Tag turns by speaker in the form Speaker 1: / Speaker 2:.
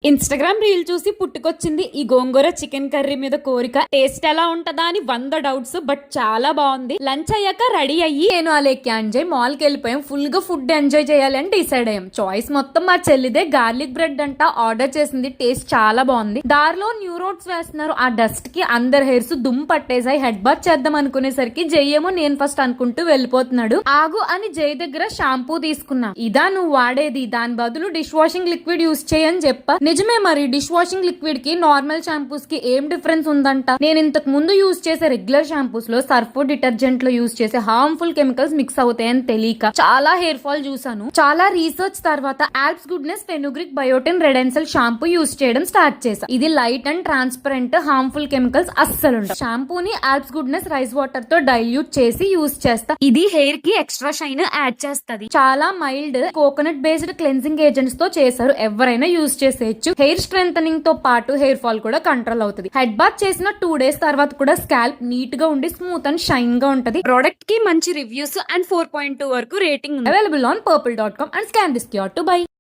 Speaker 1: Instagram reel చూసి పుట్టుకొచ్చింది ఈ గోంగూర chicken curry మీద కోరిక. టేస్ట్ ఎలా ఉంటదా అని 100 డౌట్స్, బట్ చాలా బాగుంది. లంచ్ అయ్యాక రెడీ అయ్యి నేను అలేకి అంజయ్ మాల్ కి వెళ్ళిపోయాం. ఫుల్ గా ఫుడ్ ఎంజాయ్ చేయాలి అని డిసైడ్ అయ్యాం. చాయిస్ మొత్తం మా చెల్లిదే. గార్లిక్ బ్రెడ్ అంట ఆర్డర్ చేసింది. టేస్ట్ చాలా బాగుంది. దారిలో న్యూ రోడ్స్ వేస్తున్నారు. ఆ డస్ట్ కి అందరి హెయిర్స్ దుమ్ పట్టేసాయి. హెడ్ బాత్ చేద్దాం అనుకునేసరికి జై ఏమో నేను ఫస్ట్ అనుకుంటూ వెళ్ళిపోతున్నాడు. ఆగు అని జై దగ్గర షాంపూ తీసుకున్నా. ఇదా నువ్వు వాడేది? దాని బదులు డిష్ వాషింగ్ లిక్విడ్ యూస్ చేయని చెప్పా. నిజమే, మరి డిష్ వాషింగ్ లిక్విడ్ కి నార్మల్ షాంపూస్ కి ఏం డిఫరెన్స్ ఉందంట. నేను ఇంతకు ముందు యూజ్ చేసే రెగ్యులర్ షాంపూస్ లో సర్ఫ్ డిటర్జెంట్ లో యూజ్ చేసే హార్మ్ఫుల్ కెమికల్స్ మిక్స్ అవుతాయని తెలియక చాలా హెయిర్ ఫాల్ చూసాను. చాలా రీసెర్చ్ తర్వాత Alps Goodness fenugreek biotin redensyl shampoo use చేయడం స్టార్ట్ చేశా. ఇది light and transparent, harmful chemicals అస్సలు ఉండవు. షాంపూని ఆల్ప్స్ గుడ్నెస్ రైస్ వాటర్ తో డైల్యూట్ చేసి యూజ్ చేస్తా. ఇది హెయిర్ కి ఎక్స్ట్రా షైన్ యాడ్ చేస్తది. చాలా mild coconut based cleansing agents తో చేశారు. ఎవరైనా యూజ్ చేసేయచ్చు. హెయిర్ స్ట్రెంథనింగ్ తో పాటు హెయిర్ ఫాల్ కూడా కంట్రోల్ అవుతుంది. హెడ్ బాత్ చేసిన 2 days తర్వాత కూడా స్కాల్ప్ నీట్ గా ఉండి స్మూత్ అండ్ షైన్ గా ఉంటది. ప్రోడక్ట్ కి మంచి రివ్యూస్ అండ్ 4.2 వరకు రేటింగ్ ఉంది. Available on purple.com and scan this QR to buy.